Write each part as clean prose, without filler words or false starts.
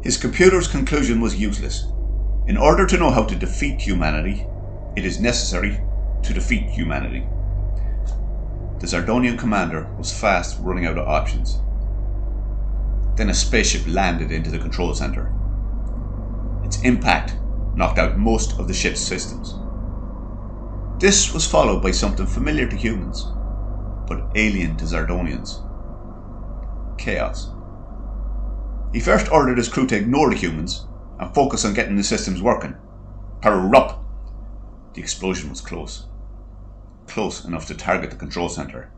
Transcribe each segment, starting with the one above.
His computer's conclusion was useless. In order to know how to defeat humanity, it is necessary to defeat humanity. The Zardonian commander was fast running out of options. Then a spaceship landed into the control center. Its impact knocked out most of the ship's systems. This was followed by something familiar to humans, but alien to Zardonians. Chaos. He first ordered his crew to ignore the humans and focus on getting the systems working. Power up! The explosion was close. Close enough to target the control center.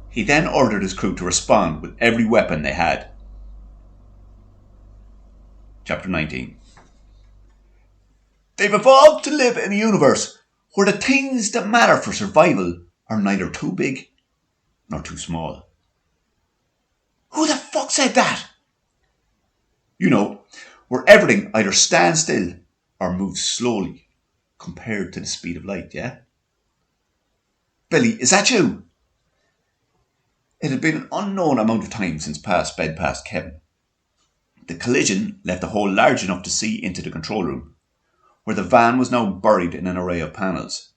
He then ordered his crew to respond with every weapon they had. Chapter 19. They've evolved to live in a universe where the things that matter for survival are neither too big nor too small. Who the fuck said that? You know, where everything either stands still or moves slowly compared to the speed of light, yeah? Billy, is that you? It had been an unknown amount of time since Pa sped past Kevin. The collision left a hole large enough to see into the control room, where the van was now buried in an array of panels.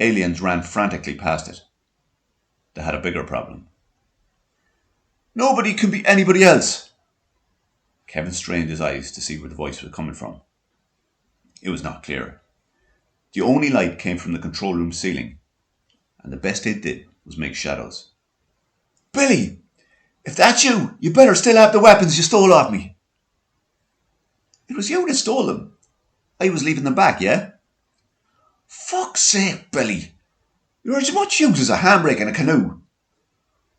Aliens ran frantically past it. They had a bigger problem. Nobody can be anybody else. Kevin strained his eyes to see where the voice was coming from. It was not clear. The only light came from the control room ceiling, and the best it did was make shadows. Billy, if that's you, you better still have the weapons you stole off me. It was you that stole them. I was leaving them back, yeah? Fuck's sake, Billy. You're as much use as a handbrake in a canoe.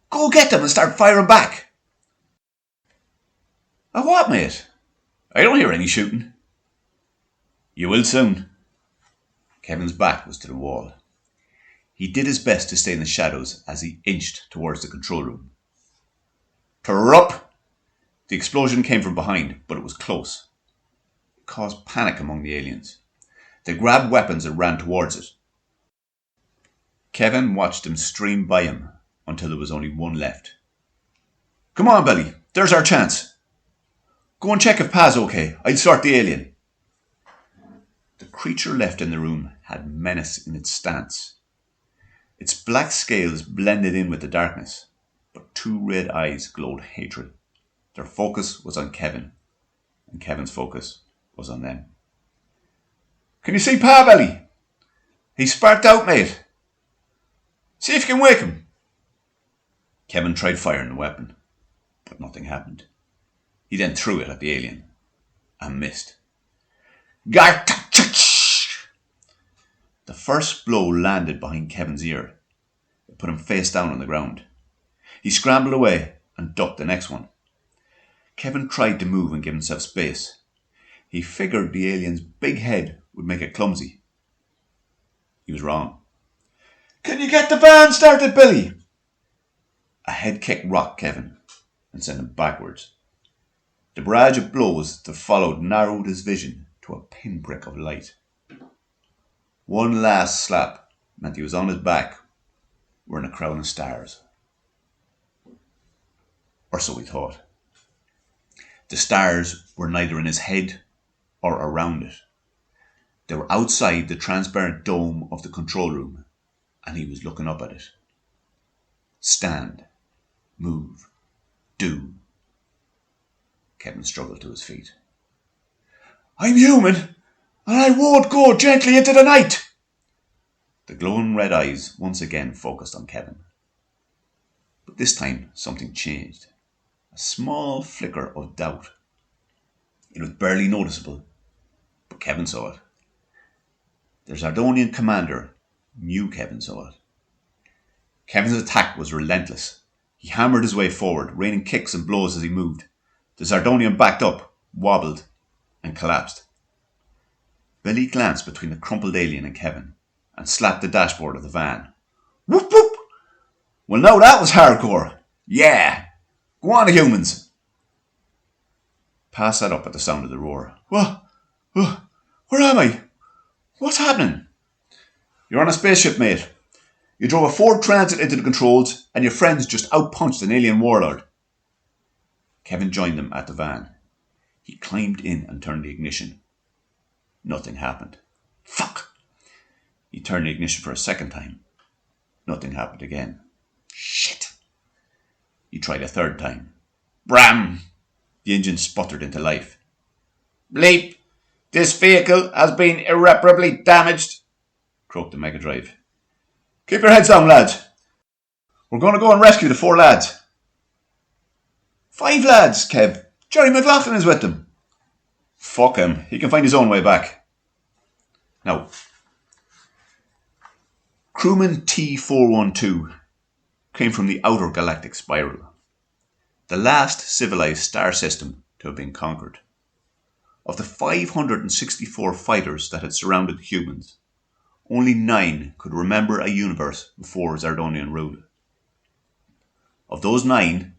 Go get them and start firing back. A what, mate? I don't hear any shooting. You will soon. Kevin's back was to the wall. He did his best to stay in the shadows as he inched towards the control room. Terup! The explosion came from behind, but it was close. It caused panic among the aliens. They grabbed weapons and ran towards it. Kevin watched them stream by him until there was only one left. Come on, Billy. There's our chance. Go and check if Pa's okay. I'll sort the alien. The creature left in the room had menace in its stance. Its black scales blended in with the darkness, but two red eyes glowed hatred. Their focus was on Kevin, and Kevin's focus was on them. Can you see Pa, Billy? He's sparked out, mate. See if you can wake him. Kevin tried firing the weapon, but nothing happened. He then threw it at the alien, and missed. The first blow landed behind Kevin's ear. It put him face down on the ground. He scrambled away and ducked the next one. Kevin tried to move and give himself space. He figured the alien's big head would make it clumsy. He was wrong. Can you get the van started, Billy? A head kick rocked Kevin and sent him backwards. The barrage of blows that followed narrowed his vision to a pinprick of light. One last slap meant he was on his back, wearing a crown of stars. Or so he thought. The stars were neither in his head or around it. They were outside the transparent dome of the control room, and he was looking up at it. Stand. Move. Do. Kevin struggled to his feet. I'm human, and I won't go gently into the night. The glowing red eyes once again focused on Kevin. But this time something changed. A small flicker of doubt. It was barely noticeable, but Kevin saw it. The Zardonian commander knew Kevin saw it. Kevin's attack was relentless. He hammered his way forward, raining kicks and blows as he moved. The Zardonian backed up, wobbled, and collapsed. Billy glanced between the crumpled alien and Kevin and slapped the dashboard of the van. Whoop whoop! Well, now that was hardcore. Yeah! Go on, humans! Pa sat up at the sound of the roar. What? Where am I? What's happening? You're on a spaceship, mate. You drove a Ford Transit into the controls and your friends just outpunched an alien warlord. Kevin joined them at the van. He climbed in and turned the ignition. Nothing happened. Fuck! He turned the ignition for a second time. Nothing happened again. Shit! He tried a third time. Bram! The engine sputtered into life. Bleep! This vehicle has been irreparably damaged, croaked the Mega Drive. Keep your heads down, lads. We're going to go and rescue the 4 lads. 5 lads, Kev. Jerry McLaughlin is with them. Fuck him. He can find his own way back. Now, crewman T412 came from the outer galactic spiral, the last civilized star system to have been conquered. Of the 564 fighters that had surrounded the humans, only 9 could remember a universe before Zardonian rule. Of those 9,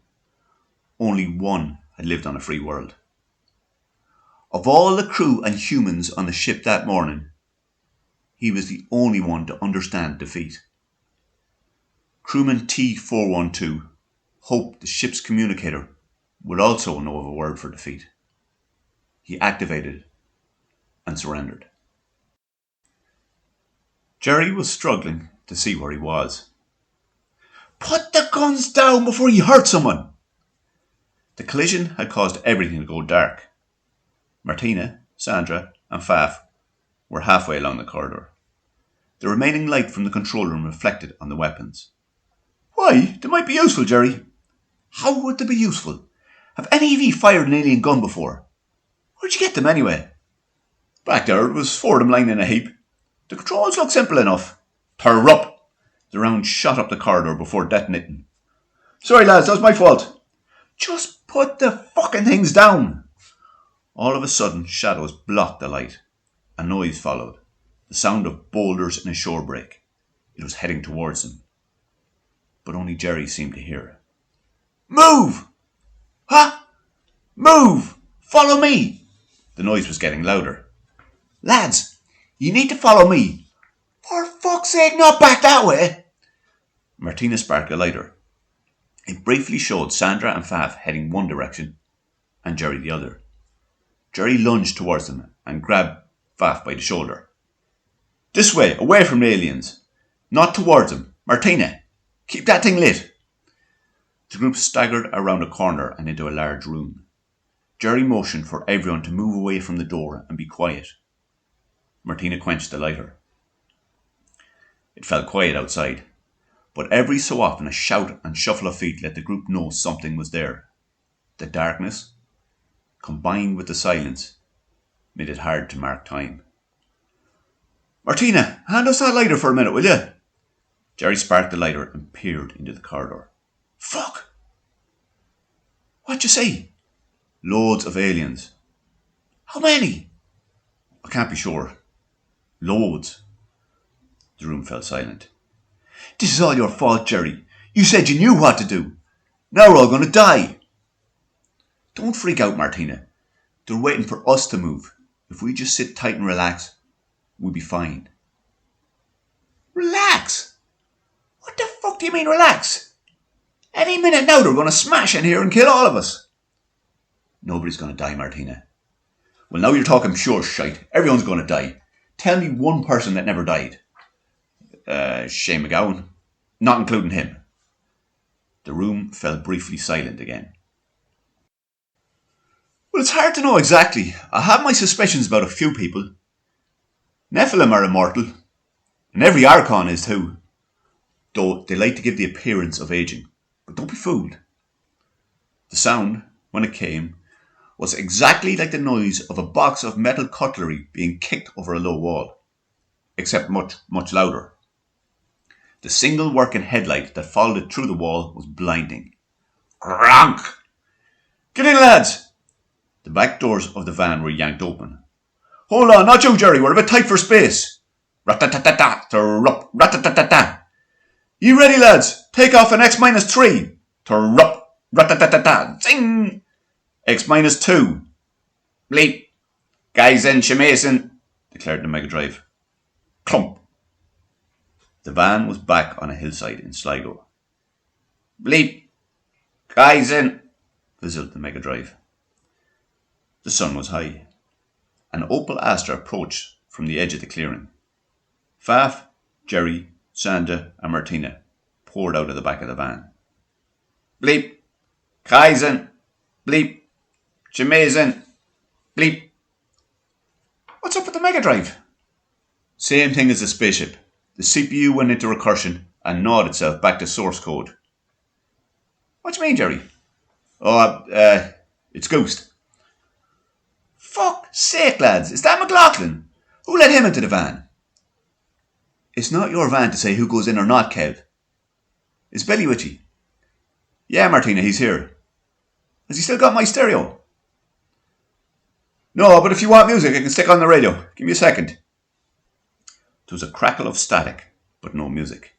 only 1 had lived on a free world. Of all the crew and humans on the ship that morning, he was the only one to understand defeat. Crewman T412 hoped the ship's communicator would also know of a word for defeat. He activated and surrendered. Jerry was struggling to see where he was. Put the guns down before you hurt someone! The collision had caused everything to go dark. Martina, Sandra, and Faf were halfway along the corridor. The remaining light from the control room reflected on the weapons. Why? They might be useful, Jerry. How would they be useful? Have any of you fired an alien gun before? Where'd you get them anyway? Back there, it was 4 of them lying in a heap. The controls look simple enough. Turn up! The round shot up the corridor before detonating. Sorry lads, that was my fault. Just put the fucking things down! All of a sudden, shadows blocked the light. A noise followed. The sound of boulders in a shore break. It was heading towards them. But only Jerry seemed to hear it. Move! Huh? Move! Follow me! The noise was getting louder. Lads, you need to follow me. For fuck's sake, not back that way! Martina sparked a lighter. It briefly showed Sandra and Faf heading one direction and Jerry the other. Jerry lunged towards them and grabbed Faf by the shoulder. This way, away from the aliens. Not towards them. Martina, keep that thing lit. The group staggered around a corner and into a large room. Jerry motioned for everyone to move away from the door and be quiet. Martina quenched the lighter. It felt quiet outside, but every so often a shout and shuffle of feet let the group know something was there. The darkness, combined with the silence, made it hard to mark time. Martina, hand us that lighter for a minute, will you? Jerry sparked the lighter and peered into the corridor. Fuck! What'd you say? Loads of aliens. How many? I can't be sure. Loads. The room fell silent. This is all your fault, Jerry. You said you knew what to do. Now we're all going to die. Don't freak out, Martina. They're waiting for us to move. If we just sit tight and relax, we'll be fine. Relax? What the fuck do you mean relax? Any minute now they're going to smash in here and kill all of us. Nobody's going to die, Martina. Well, now you're talking pure shite. Everyone's going to die. Tell me one person that never died. Shane McGowan. Not including him. The room fell briefly silent again. Well, it's hard to know exactly. I have my suspicions about a few people. Nephilim are immortal. And every Archon is too. Though they like to give the appearance of aging. But don't be fooled. The sound, when it came, was exactly like the noise of a box of metal cutlery being kicked over a low wall. Except much, much louder. The single working headlight that followed it through the wall was blinding. Gronk! Get in, lads! The back doors of the van were yanked open. Hold on, not you, Jerry, we're a bit tight for space. Rat-ta-ta-ta-ta, rat-ta-ta-ta-ta. You ready, lads? Take off in X-3. Turrup, rat-ta-ta-ta-ta, zing! X-2. Bleep. Guys in Shemason, declared the Mega Drive. Clump. The van was back on a hillside in Sligo. Bleep. Guys in, fizzled the Mega Drive. The The sun was high. An Opel Astra approached from the edge of the clearing. Faf, Jerry, Sanda, and Martina poured out of the back of the van. Bleep! Kaizen! Bleep! Jamaisen! Bleep! What's up with the Mega Drive? Same thing as the spaceship. The CPU went into recursion and gnawed itself back to source code. What do you mean, Jerry? Oh, it's Ghost. Fuck's sake, lads. Is that McLaughlin? Who let him into the van? It's not your van to say who goes in or not, Kev. Is Billy with you? Yeah, Martina, he's here. Has he still got my stereo? No, but if you want music, I can stick on the radio. Give me a second. There was a crackle of static, but no music.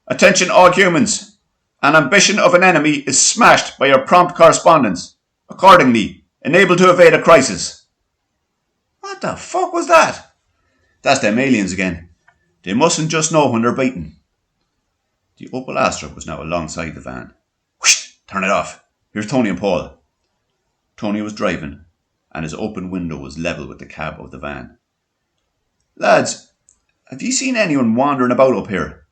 Attention all humans. An ambition of an enemy is smashed by your prompt correspondence. Accordingly, enable to evade a crisis. What the fuck was that? That's them aliens again. They mustn't just know when they're biting. The Opel Astra was now alongside the van. Whoosh! Turn it off. Here's Tony and Paul. Tony was driving, and his open window was level with the cab of the van. Lads, have you seen anyone wandering about up here?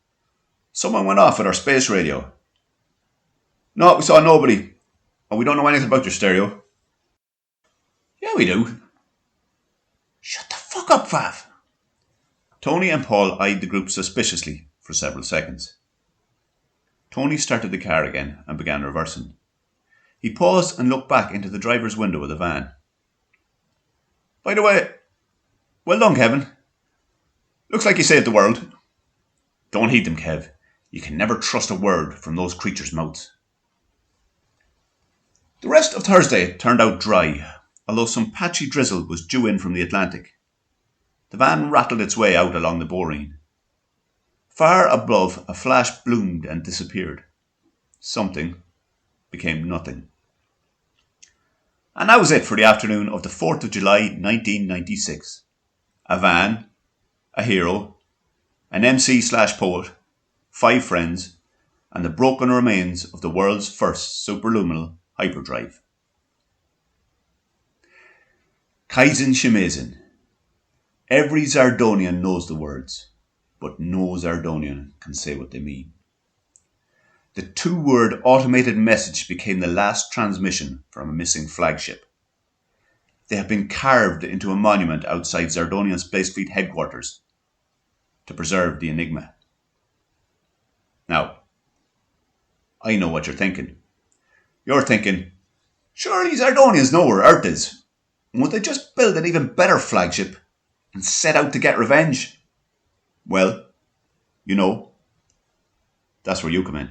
Someone went off with our space radio. No, we saw nobody. And we don't know anything about your stereo. Yeah, we do. Shut the fuck up, Fav. Tony and Paul eyed the group suspiciously for several seconds. Tony started the car again and began reversing. He paused and looked back into the driver's window of the van. By the way, well done, Kevin. Looks like you saved the world. Don't heed them, Kev. You can never trust a word from those creatures' mouths. The rest of Thursday turned out dry, although some patchy drizzle was due in from the Atlantic. The van rattled its way out along the Boreen. Far above, a flash bloomed and disappeared. Something became nothing. And that was it for the afternoon of the 4th of July 1996. A van, a hero, an MC/poet, 5 friends, and the broken remains of the world's first superluminal hyperdrive. Kaizen Shimazin. Every Zardonian knows the words, but no Zardonian can say what they mean. The 2-word automated message became the last transmission from a missing flagship. They have been carved into a monument outside Zardonian Space Fleet headquarters to preserve the enigma. Now, I know what you're thinking. You're thinking, surely Zardonians know where Earth is. Won't they just build an even better flagship and set out to get revenge? Well, you know, that's where you come in.